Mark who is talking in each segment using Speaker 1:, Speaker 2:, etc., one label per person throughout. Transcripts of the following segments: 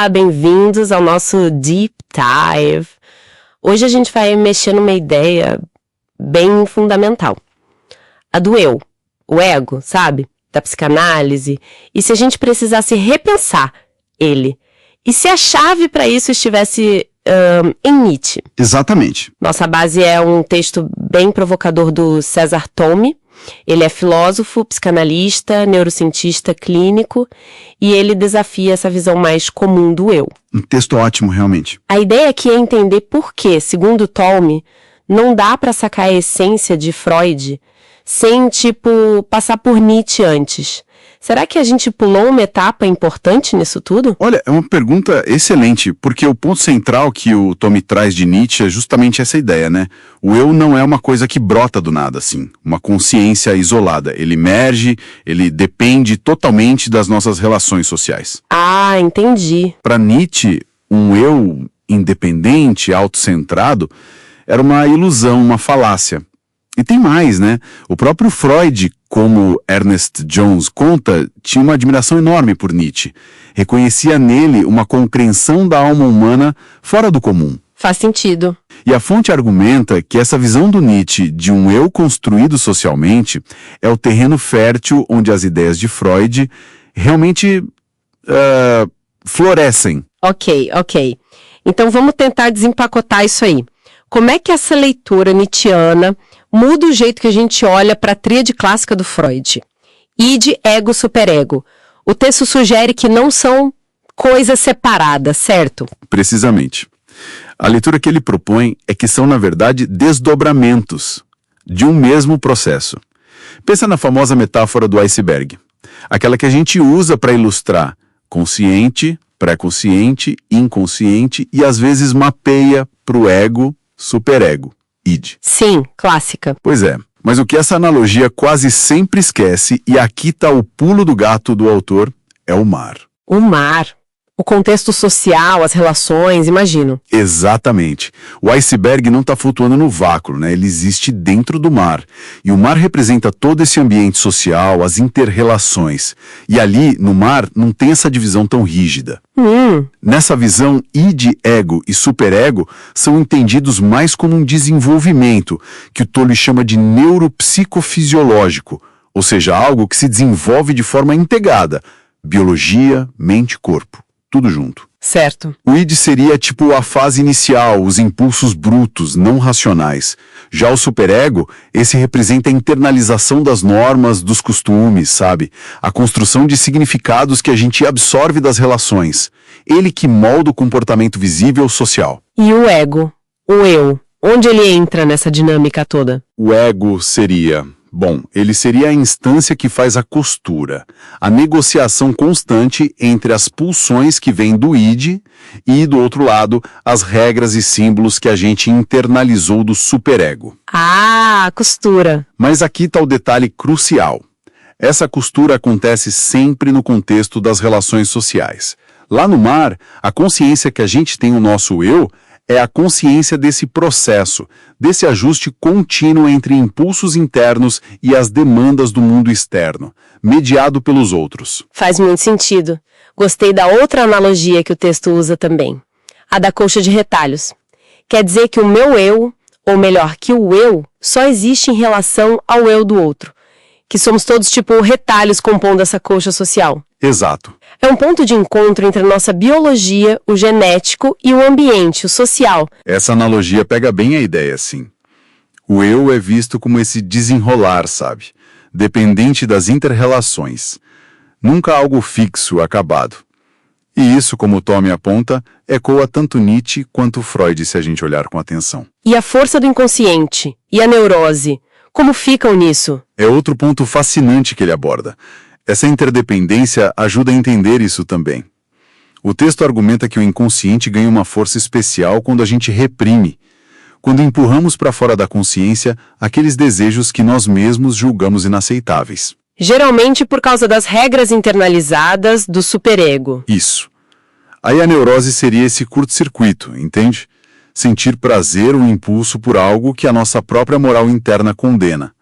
Speaker 1: Olá, bem-vindos ao nosso Deep Dive. Hoje a gente vai mexer numa ideia bem fundamental. A do eu, o ego, sabe? Da psicanálise. E se a gente precisasse repensar ele? E se a chave para isso estivesse em Nietzsche?
Speaker 2: Exatamente.
Speaker 1: Nossa base é um texto bem provocador do César Tomme. Ele é filósofo, psicanalista, neurocientista clínico e ele desafia essa visão mais comum do eu.
Speaker 2: Um texto ótimo, realmente.
Speaker 1: A ideia aqui é entender por que, segundo Tomme, não dá para sacar a essência de Freud sem, passar por Nietzsche antes. Será que a gente pulou uma etapa importante nisso tudo?
Speaker 2: Olha, é uma pergunta excelente, porque o ponto central que o Tomme traz de Nietzsche é justamente essa ideia, né? O eu não é uma coisa que brota do nada, assim, uma consciência isolada. Ele emerge, ele depende totalmente das nossas relações sociais.
Speaker 1: Ah, entendi.
Speaker 2: Para Nietzsche, um eu independente, autocentrado, era uma ilusão, uma falácia. E tem mais, né? O próprio Freud, como Ernest Jones conta, tinha uma admiração enorme por Nietzsche. Reconhecia nele uma compreensão da alma humana fora do comum.
Speaker 1: Faz sentido.
Speaker 2: E a fonte argumenta que essa visão do Nietzsche de um eu construído socialmente é o terreno fértil onde as ideias de Freud realmente florescem.
Speaker 1: Ok. Então vamos tentar desempacotar isso aí. Como é que essa leitura nietzschiana muda o jeito que a gente olha para a tríade clássica do Freud? Id, ego, superego. O texto sugere que não são coisas separadas, certo?
Speaker 2: Precisamente. A leitura que ele propõe é que são, na verdade, desdobramentos de um mesmo processo. Pensa na famosa metáfora do iceberg. Aquela que a gente usa para ilustrar consciente, pré-consciente, inconsciente e às vezes mapeia para o ego, superego, id.
Speaker 1: Sim, clássica.
Speaker 2: Pois é, mas o que essa analogia quase sempre esquece, e aqui está o pulo do gato do autor, é o mar.
Speaker 1: O mar. O contexto social, as relações, imagino.
Speaker 2: Exatamente. O iceberg não está flutuando no vácuo, né? Ele existe dentro do mar. E o mar representa todo esse ambiente social, as inter-relações. E ali, no mar, não tem essa divisão tão rígida. Nessa visão, id, ego e superego são entendidos mais como um desenvolvimento, que o Tolle chama de neuropsicofisiológico, ou seja, algo que se desenvolve de forma integrada. Biologia, mente e corpo. Tudo junto.
Speaker 1: Certo.
Speaker 2: O id seria tipo a fase inicial, os impulsos brutos, não racionais. Já o superego, esse representa a internalização das normas, dos costumes, sabe? A construção de significados que a gente absorve das relações. Ele que molda o comportamento visível social.
Speaker 1: E o ego, o eu, onde ele entra nessa dinâmica toda?
Speaker 2: O ego seria... Bom, ele seria a instância que faz a costura, a negociação constante entre as pulsões que vêm do id e, do outro lado, as regras e símbolos que a gente internalizou do superego.
Speaker 1: Ah, costura.
Speaker 2: Mas aqui está o detalhe crucial. Essa costura acontece sempre no contexto das relações sociais. Lá no mar, a consciência que a gente tem o nosso eu é a consciência desse processo, desse ajuste contínuo entre impulsos internos e as demandas do mundo externo, mediado pelos outros.
Speaker 1: Faz muito sentido. Gostei da outra analogia que o texto usa também, a da colcha de retalhos. Quer dizer que o meu eu, ou melhor, que o eu, só existe em relação ao eu do outro. Que somos todos retalhos compondo essa colcha social.
Speaker 2: Exato.
Speaker 1: É um ponto de encontro entre a nossa biologia, o genético e o ambiente, o social.
Speaker 2: Essa analogia pega bem a ideia, sim. O eu é visto como esse desenrolar, sabe? Dependente das inter-relações. Nunca algo fixo, acabado. E isso, como o Tomme aponta, ecoa tanto Nietzsche quanto Freud, se a gente olhar com atenção.
Speaker 1: E a força do inconsciente? E a neurose? Como ficam nisso?
Speaker 2: É outro ponto fascinante que ele aborda. Essa interdependência ajuda a entender isso também. O texto argumenta que o inconsciente ganha uma força especial quando a gente reprime, quando empurramos para fora da consciência aqueles desejos que nós mesmos julgamos inaceitáveis.
Speaker 1: Geralmente por causa das regras internalizadas do superego.
Speaker 2: Isso. Aí a neurose seria esse curto-circuito, entende? Sentir prazer ou impulso por algo que a nossa própria moral interna condena.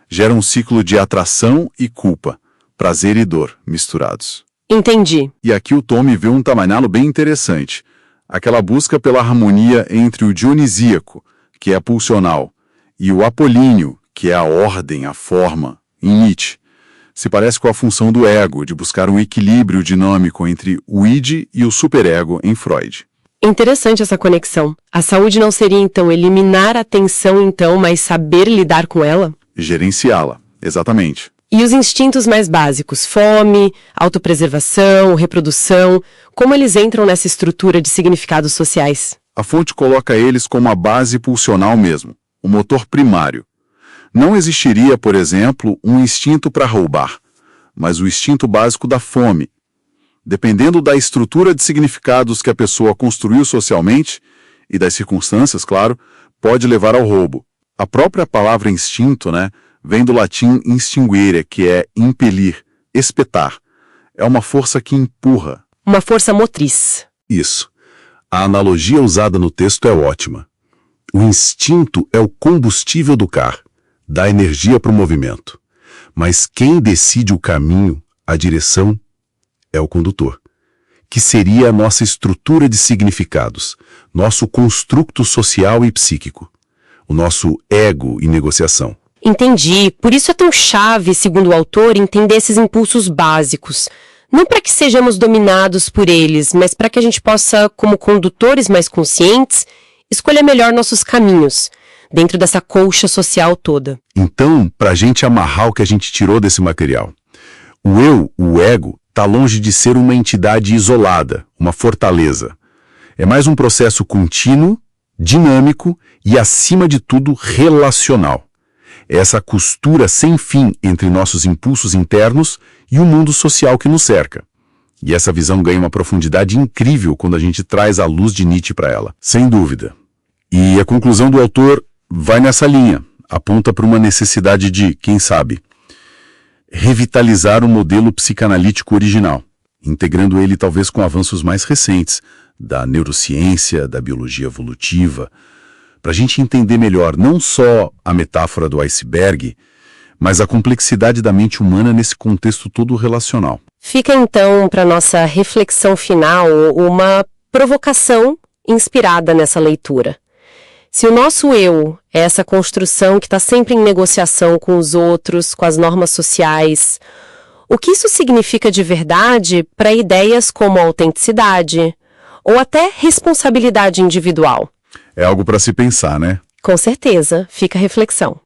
Speaker 2: Gera um ciclo de atração e culpa. Prazer e dor misturados.
Speaker 1: Entendi.
Speaker 2: E aqui o Tommy vê um tamanhalo bem interessante. Aquela busca pela harmonia entre o dionisíaco, que é pulsional, e o apolíneo, que é a ordem, a forma, em Nietzsche. Se parece com a função do ego, de buscar um equilíbrio dinâmico entre o id e o superego em Freud.
Speaker 1: Interessante essa conexão. A saúde não seria, então, eliminar a tensão, então, mas saber lidar com ela?
Speaker 2: Gerenciá-la, exatamente.
Speaker 1: E os instintos mais básicos, fome, autopreservação, reprodução, como eles entram nessa estrutura de significados sociais?
Speaker 2: A fonte coloca eles como a base pulsional mesmo, o motor primário. Não existiria, por exemplo, um instinto para roubar, mas o instinto básico da fome. Dependendo da estrutura de significados que a pessoa construiu socialmente, e das circunstâncias, claro, pode levar ao roubo. A própria palavra instinto, vem do latim instinguere, que é impelir, espetar. É uma força que empurra.
Speaker 1: Uma força motriz.
Speaker 3: Isso. A analogia usada no texto é ótima. O instinto é o combustível do carro, dá energia para o movimento. Mas quem decide o caminho, a direção, é o condutor, que seria a nossa estrutura de significados, nosso construto social e psíquico, o nosso ego em negociação.
Speaker 1: Entendi. Por isso é tão chave, segundo o autor, entender esses impulsos básicos. Não para que sejamos dominados por eles, mas para que a gente possa, como condutores mais conscientes, escolher melhor nossos caminhos, dentro dessa colcha social toda.
Speaker 3: Então, para a gente amarrar o que a gente tirou desse material, o eu, o ego, está longe de ser uma entidade isolada, uma fortaleza. É mais um processo contínuo, dinâmico e, acima de tudo, relacional. É essa costura sem fim entre nossos impulsos internos e o mundo social que nos cerca. E essa visão ganha uma profundidade incrível quando a gente traz a luz de Nietzsche para ela, sem dúvida. E a conclusão do autor vai nessa linha, aponta para uma necessidade de, quem sabe, revitalizar o modelo psicanalítico original, integrando ele talvez com avanços mais recentes, da neurociência, da biologia evolutiva, para a gente entender melhor não só a metáfora do iceberg, mas a complexidade da mente humana nesse contexto todo relacional.
Speaker 1: Fica então para nossa reflexão final uma provocação inspirada nessa leitura. Se o nosso eu é essa construção que está sempre em negociação com os outros, com as normas sociais, o que isso significa de verdade para ideias como autenticidade ou até responsabilidade individual?
Speaker 2: É algo para se pensar, né?
Speaker 1: Com certeza, fica a reflexão.